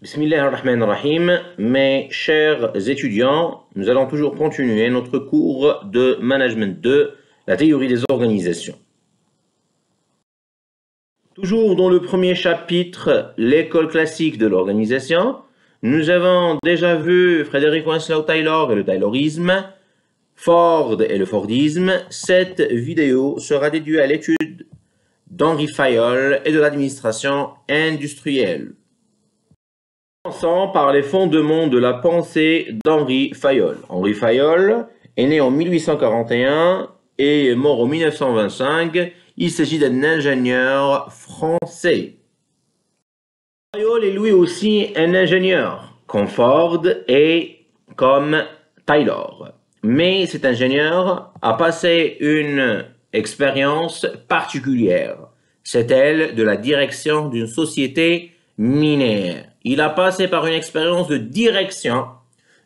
Bismillahirrahmanirrahim. Mes chers étudiants, nous allons toujours continuer notre cours de Management 2, la théorie des organisations. Toujours dans le premier chapitre, l'école classique de l'organisation, nous avons déjà vu Frederick Winslow Taylor et le Taylorisme, Ford et le Fordisme. Cette vidéo sera dédiée à l'étude d'Henry Fayol et de l'administration industrielle. Commençons par les fondements de la pensée d'Henry Fayol. Henry Fayol est né en 1841 et est mort en 1925. Il s'agit d'un ingénieur français. Fayol est lui aussi un ingénieur, comme Ford et comme Taylor. Mais cet ingénieur a passé une expérience particulière. C'est elle de la direction d'une société minière. Il a passé par une expérience de direction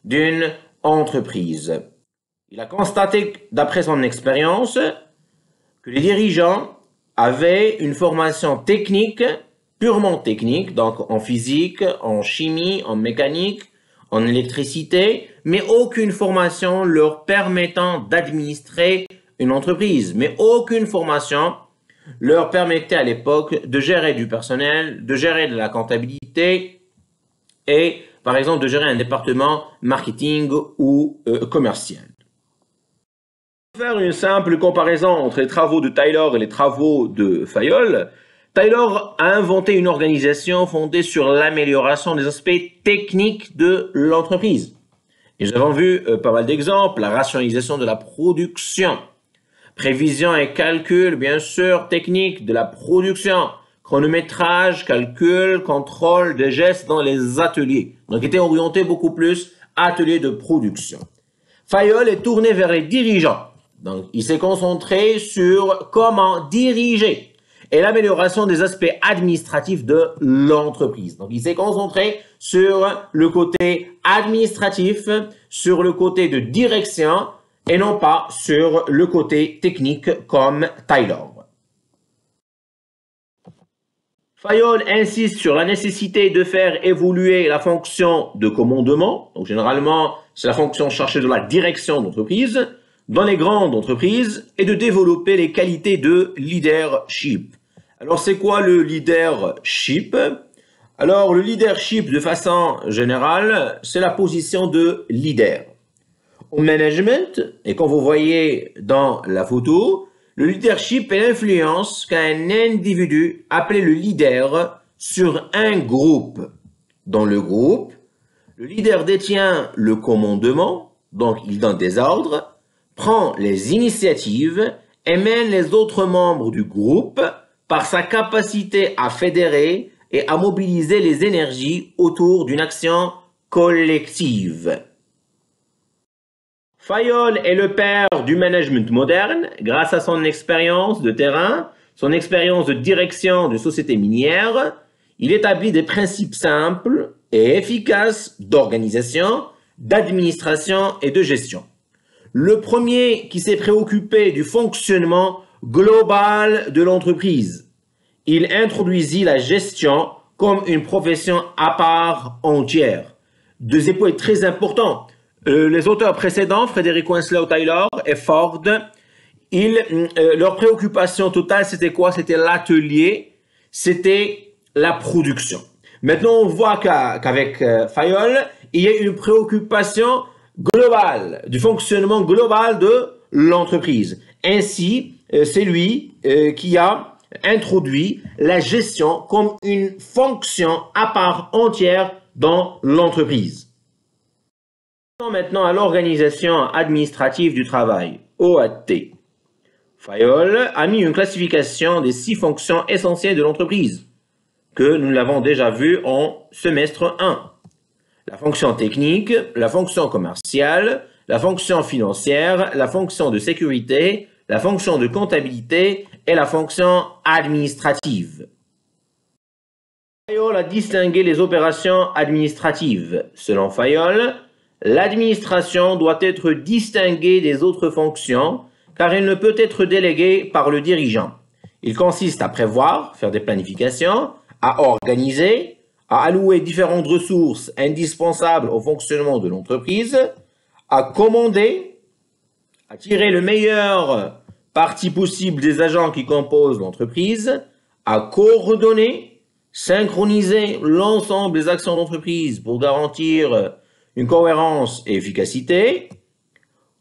d'une entreprise. Il a constaté, d'après son expérience, que les dirigeants avaient une formation technique, purement technique, donc en physique, en chimie, en mécanique, en électricité, mais aucune formation leur permettant d'administrer une entreprise, mais aucune formation leur permettait à l'époque de gérer du personnel, de gérer de la comptabilité et, par exemple, de gérer un département marketing ou commercial. Pour faire une simple comparaison entre les travaux de Taylor et les travaux de Fayol, Taylor a inventé une organisation fondée sur l'amélioration des aspects techniques de l'entreprise. Et nous avons vu pas mal d'exemples, la rationalisation de la production, prévision et calcul, bien sûr, technique de la production, chronométrage, calcul, contrôle des gestes dans les ateliers. Donc, il était orienté beaucoup plus atelier de production. Fayol est tourné vers les dirigeants. Donc, il s'est concentré sur comment diriger et l'amélioration des aspects administratifs de l'entreprise. Donc, il s'est concentré sur le côté administratif, sur le côté de direction et non pas sur le côté technique comme Taylor. Fayol insiste sur la nécessité de faire évoluer la fonction de commandement. Donc, généralement, c'est la fonction chargée de la direction d'entreprise dans les grandes entreprises et de développer les qualités de leadership. Alors, c'est quoi le leadership? Alors, le leadership, de façon générale, c'est la position de leader. Au management, et comme vous voyez dans la photo, le leadership est l'influence qu'un individu, appelé le leader, sur un groupe. Dans le groupe, le leader détient le commandement, donc il donne des ordres, prend les initiatives et mène les autres membres du groupe par sa capacité à fédérer et à mobiliser les énergies autour d'une action collective. Fayol est le père du management moderne grâce à son expérience de terrain, son expérience de direction de sociétés minières. Il établit des principes simples et efficaces d'organisation, d'administration et de gestion. Le premier qui s'est préoccupé du fonctionnement global de l'entreprise. Il introduisit la gestion comme une profession à part entière. Deuxième point très important. Les auteurs précédents, Frederick Winslow Taylor et Ford, leur préoccupation totale, c'était quoi? C'était l'atelier, c'était la production. Maintenant, on voit qu'avec Fayol, il y a une préoccupation globale, du fonctionnement global de l'entreprise. Ainsi, c'est lui qui a introduit la gestion comme une fonction à part entière dans l'entreprise. Maintenant à l'organisation administrative du travail, OAT. Fayol a mis une classification des 6 fonctions essentielles de l'entreprise, que nous l'avons déjà vu en semestre 1. La fonction technique, la fonction commerciale, la fonction financière, la fonction de sécurité, la fonction de comptabilité et la fonction administrative. Fayol a distingué les opérations administratives. Selon Fayol, l'administration doit être distinguée des autres fonctions car elle ne peut être déléguée par le dirigeant. Il consiste à prévoir, faire des planifications, à organiser, à allouer différentes ressources indispensables au fonctionnement de l'entreprise, à commander, à tirer le meilleur parti possible des agents qui composent l'entreprise, à coordonner, synchroniser l'ensemble des actions d'entreprise pour garantir une cohérence et efficacité,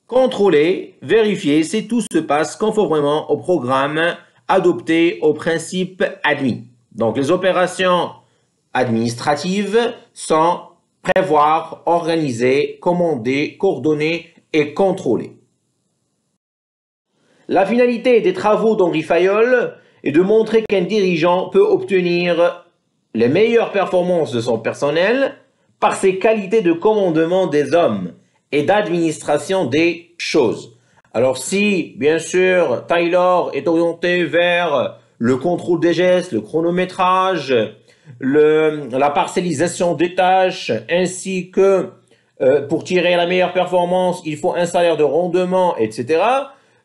contrôler, vérifier si tout se passe conformément au programme adopté au principe admis. Donc les opérations administratives sont prévoir, organiser, commander, coordonner et contrôler. La finalité des travaux d'Henri Fayol est de montrer qu'un dirigeant peut obtenir les meilleures performances de son personnel par ses qualités de commandement des hommes et d'administration des choses. Alors si, bien sûr, Taylor est orienté vers le contrôle des gestes, le chronométrage, la parcellisation des tâches, ainsi que pour tirer la meilleure performance, il faut un salaire de rendement, etc.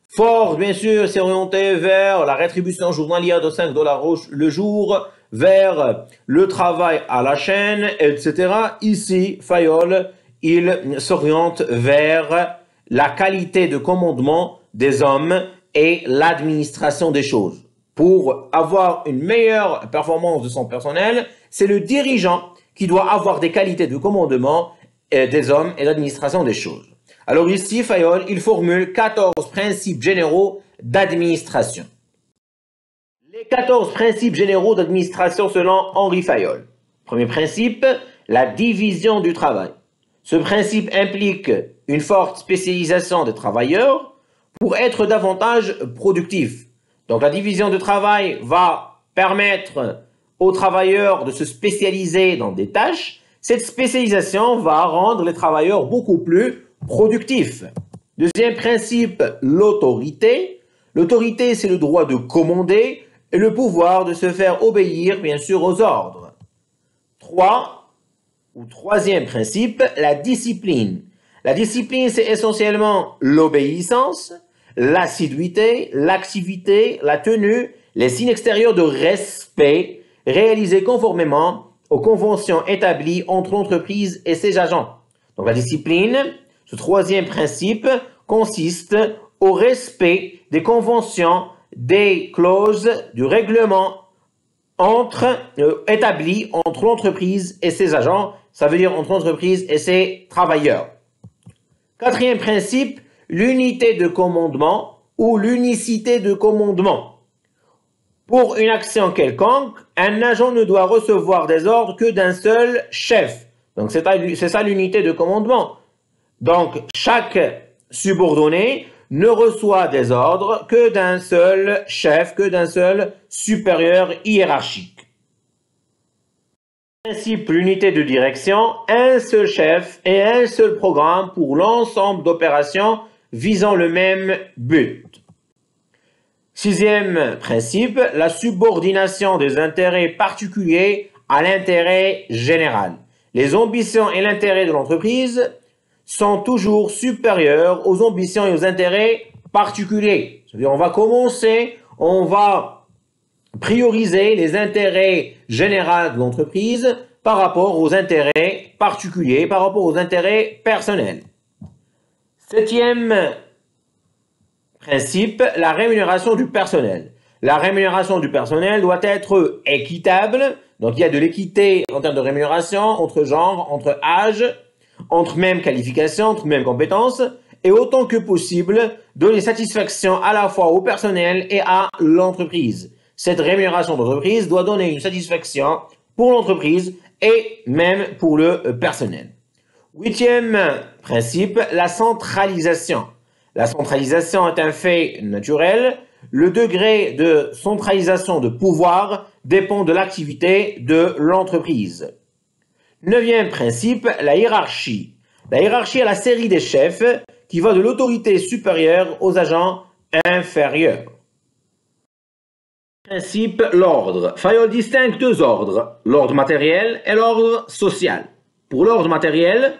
Ford, bien sûr, s'est orienté vers la rétribution journalière de 5 $ le jour, vers le travail à la chaîne, etc. Ici, Fayol, il s'oriente vers la qualité de commandement des hommes et l'administration des choses. Pour avoir une meilleure performance de son personnel, c'est le dirigeant qui doit avoir des qualités de commandement des hommes et d'administration des choses. Alors ici, Fayol, il formule 14 principes généraux d'administration. Les 14 principes généraux d'administration selon Henri Fayol. Premier principe, la division du travail. Ce principe implique une forte spécialisation des travailleurs pour être davantage productifs. Donc la division du travail va permettre aux travailleurs de se spécialiser dans des tâches. Cette spécialisation va rendre les travailleurs beaucoup plus productifs. Deuxième principe, l'autorité. L'autorité, c'est le droit de commander et le pouvoir de se faire obéir, bien sûr, aux ordres. Troisième principe, la discipline. La discipline, c'est essentiellement l'obéissance, l'assiduité, l'activité, la tenue, les signes extérieurs de respect réalisés conformément aux conventions établies entre l'entreprise et ses agents. Donc la discipline, ce troisième principe, consiste au respect des conventions, des clauses, du règlement établi entre l'entreprise et ses agents, ça veut dire entre l'entreprise et ses travailleurs. Quatrième principe, l'unité de commandement ou l'unicité de commandement. Pour une action quelconque, un agent ne doit recevoir des ordres que d'un seul chef. Donc c'est ça l'unité de commandement. Donc chaque subordonné ne reçoit des ordres que d'un seul chef, que d'un seul supérieur hiérarchique. Principe l'unité de direction, un seul chef et un seul programme pour l'ensemble d'opérations visant le même but. Sixième principe, la subordination des intérêts particuliers à l'intérêt général. Les ambitions et l'intérêt de l'entreprise sont toujours supérieurs aux ambitions et aux intérêts particuliers. C'est-à-dire, on va prioriser les intérêts généraux de l'entreprise par rapport aux intérêts particuliers, par rapport aux intérêts personnels. Septième principe, la rémunération du personnel. La rémunération du personnel doit être équitable. Donc, il y a de l'équité en termes de rémunération entre genres, entre âges, entre mêmes qualifications, entre mêmes compétences, et autant que possible, donner satisfaction à la fois au personnel et à l'entreprise. Cette rémunération d'entreprise doit donner une satisfaction pour l'entreprise et même pour le personnel. Huitième principe, la centralisation. La centralisation est un fait naturel. Le degré de centralisation de pouvoir dépend de l'activité de l'entreprise. Neuvième principe, la hiérarchie. La hiérarchie est la série des chefs qui va de l'autorité supérieure aux agents inférieurs. Principe, l'ordre. Fayol distingue deux ordres, l'ordre matériel et l'ordre social. Pour l'ordre matériel,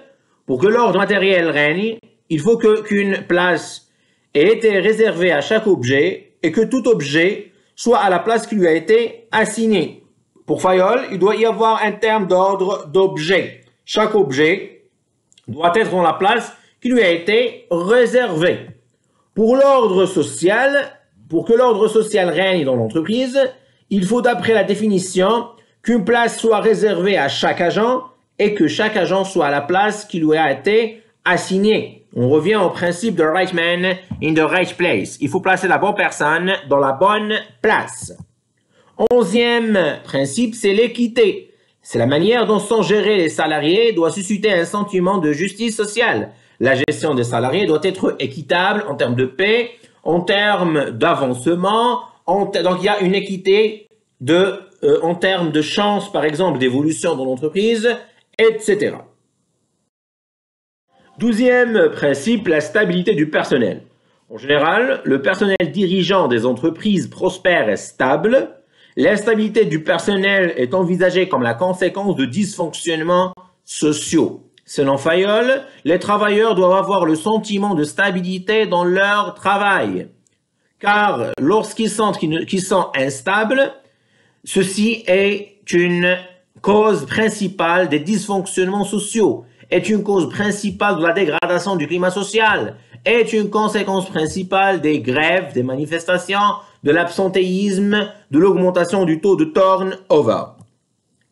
pour que l'ordre matériel règne, il faut qu'une place ait été réservée à chaque objet et que tout objet soit à la place qui lui a été assignée. pour Fayol, il doit y avoir un terme d'ordre d'objet. Chaque objet doit être dans la place qui lui a été réservée. Pour l'ordre social, pour que l'ordre social règne dans l'entreprise, il faut d'après la définition qu'une place soit réservée à chaque agent et que chaque agent soit à la place qui lui a été assignée. On revient au principe de right man in the right place. Il faut placer la bonne personne dans la bonne place. 11e principe, c'est l'équité. C'est la manière dont sont gérés les salariés doit susciter un sentiment de justice sociale. La gestion des salariés doit être équitable en termes de paix, en termes d'avancement, donc il y a une équité en termes de chance, par exemple, d'évolution dans l'entreprise, etc. 12e principe, la stabilité du personnel. En général, le personnel dirigeant des entreprises prospère et stable. L'instabilité du personnel est envisagée comme la conséquence de dysfonctionnements sociaux. Selon Fayol, les travailleurs doivent avoir le sentiment de stabilité dans leur travail. Car lorsqu'ils sentent qu'ils sont instables, ceci est une cause principale des dysfonctionnements sociaux, est une cause principale de la dégradation du climat social, est une conséquence principale des grèves, des manifestations, de l'absentéisme, de l'augmentation du taux de turnover.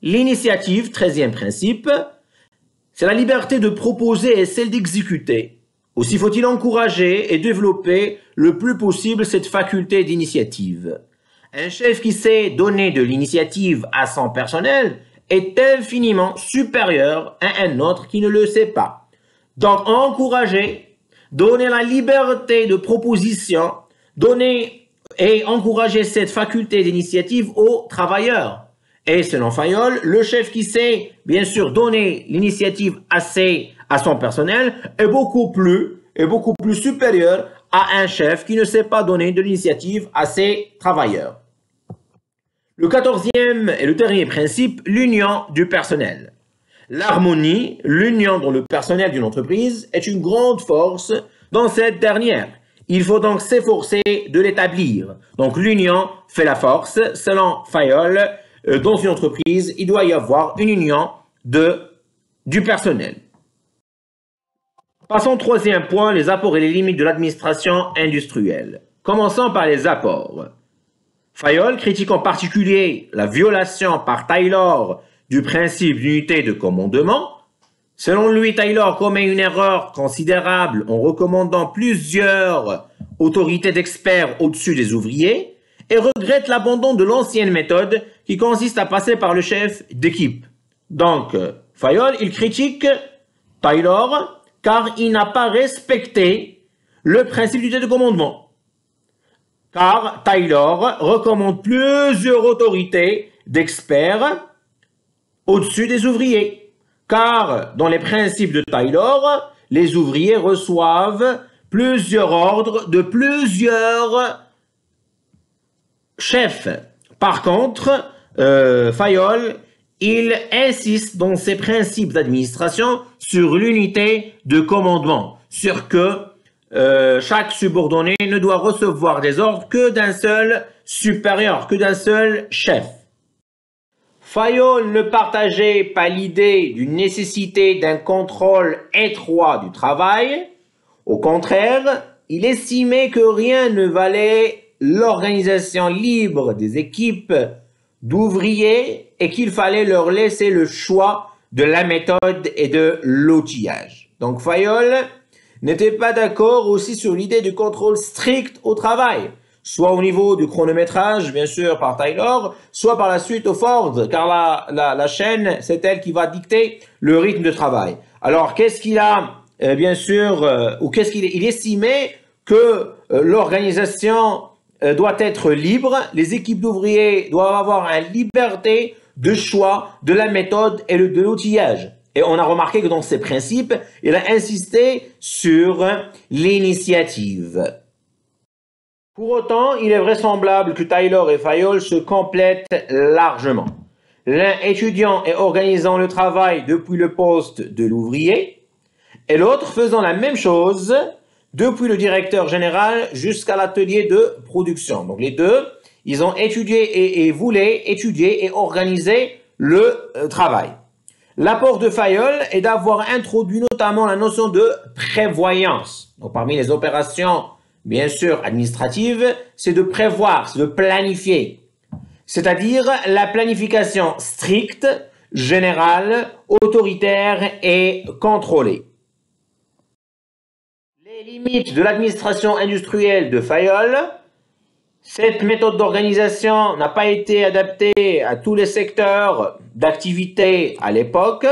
L'initiative, 13e principe, c'est la liberté de proposer et celle d'exécuter. Aussi faut-il encourager et développer le plus possible cette faculté d'initiative. Un chef qui sait donner de l'initiative à son personnel est infiniment supérieur à un autre qui ne le sait pas. Donc encourager, donner la liberté de proposition, donner et encourager cette faculté d'initiative aux travailleurs. Et selon Fayol, le chef qui sait, bien sûr, donner l'initiative à son personnel est beaucoup plus supérieur à un chef qui ne sait pas donner de l'initiative à ses travailleurs. Le 14e et le dernier principe, l'union du personnel. L'harmonie, l'union dans le personnel d'une entreprise est une grande force dans cette dernière. Il faut donc s'efforcer de l'établir. Donc l'union fait la force. Selon Fayol, dans une entreprise, il doit y avoir une union du personnel. Passons au troisième point, les apports et les limites de l'administration industrielle. Commençons par les apports. Fayol critique en particulier la violation par Taylor du principe d'unité de commandement. Selon lui, Taylor commet une erreur considérable en recommandant plusieurs autorités d'experts au-dessus des ouvriers et regrette l'abandon de l'ancienne méthode qui consiste à passer par le chef d'équipe. Donc, Fayol, il critique Taylor car il n'a pas respecté le principe d'unité de commandement. Car Taylor recommande plusieurs autorités d'experts au-dessus des ouvriers. Car dans les principes de Taylor, les ouvriers reçoivent plusieurs ordres de plusieurs chefs. Par contre, Fayol, il insiste dans ses principes d'administration sur l'unité de commandement, sur que chaque subordonné ne doit recevoir des ordres que d'un seul supérieur, que d'un seul chef. Fayol ne partageait pas l'idée d'une nécessité d'un contrôle étroit du travail. Au contraire, il estimait que rien ne valait l'organisation libre des équipes d'ouvriers et qu'il fallait leur laisser le choix de la méthode et de l'outillage. Donc Fayol n'était pas d'accord aussi sur l'idée du contrôle strict au travail, soit au niveau du chronométrage, bien sûr, par Taylor, soit par la suite au Ford, car la chaîne, c'est elle qui va dicter le rythme de travail. Alors, qu'est-ce qu'il a, bien sûr, ou qu'est-ce qu'il estimait que l'organisation doit être libre, les équipes d'ouvriers doivent avoir une liberté de choix de la méthode et de l'outillage. Et on a remarqué que dans ces principes, il a insisté sur l'initiative. Pour autant, il est vraisemblable que Taylor et Fayol se complètent largement. L'un étudiant et organisant le travail depuis le poste de l'ouvrier, et l'autre faisant la même chose depuis le directeur général jusqu'à l'atelier de production. Donc les deux, Ils ont étudié et voulaient étudier et organiser le travail. L'apport de Fayol est d'avoir introduit notamment la notion de prévoyance. Donc, parmi les opérations, bien sûr, administratives, c'est de prévoir, c'est de planifier. C'est-à-dire la planification stricte, générale, autoritaire et contrôlée. Les limites de l'administration industrielle de Fayol. Cette méthode d'organisation n'a pas été adaptée à tous les secteurs d'activité à l'époque.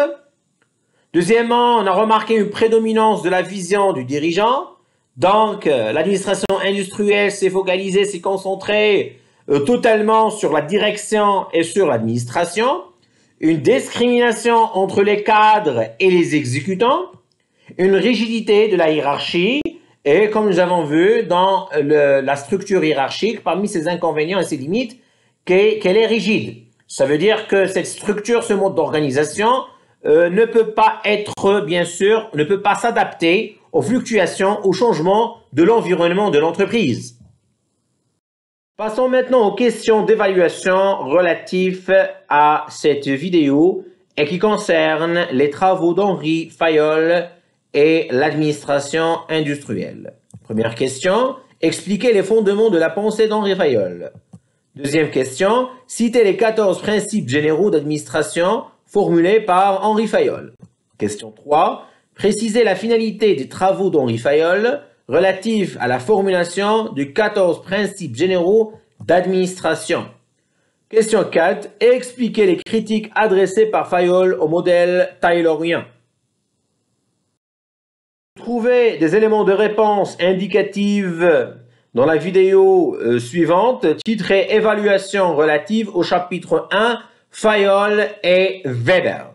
Deuxièmement, on a remarqué une prédominance de la vision du dirigeant. Donc, l'administration industrielle s'est focalisée, s'est concentrée totalement sur la direction et sur l'administration. Une discrimination entre les cadres et les exécutants. Une rigidité de la hiérarchie. Et comme nous avons vu dans la structure hiérarchique, parmi ses inconvénients et ses limites, qu'elle est rigide. Ça veut dire que cette structure, ce mode d'organisation, ne peut pas être, bien sûr, ne peut pas s'adapter aux fluctuations, aux changements de l'environnement de l'entreprise. Passons maintenant aux questions d'évaluation relatives à cette vidéo et qui concernent les travaux d'Henri Fayol et l'administration industrielle. Première question, expliquez les fondements de la pensée d'Henri Fayol. Deuxième question, citez les 14 principes généraux d'administration formulés par Henri Fayol. Question 3, précisez la finalité des travaux d'Henri Fayol relatifs à la formulation de 14 principes généraux d'administration. Question 4, expliquez les critiques adressées par Fayol au modèle taylorien. Trouvez des éléments de réponse indicatifs dans la vidéo suivante, titrée Évaluation relative au chapitre 1, Fayol et Weber.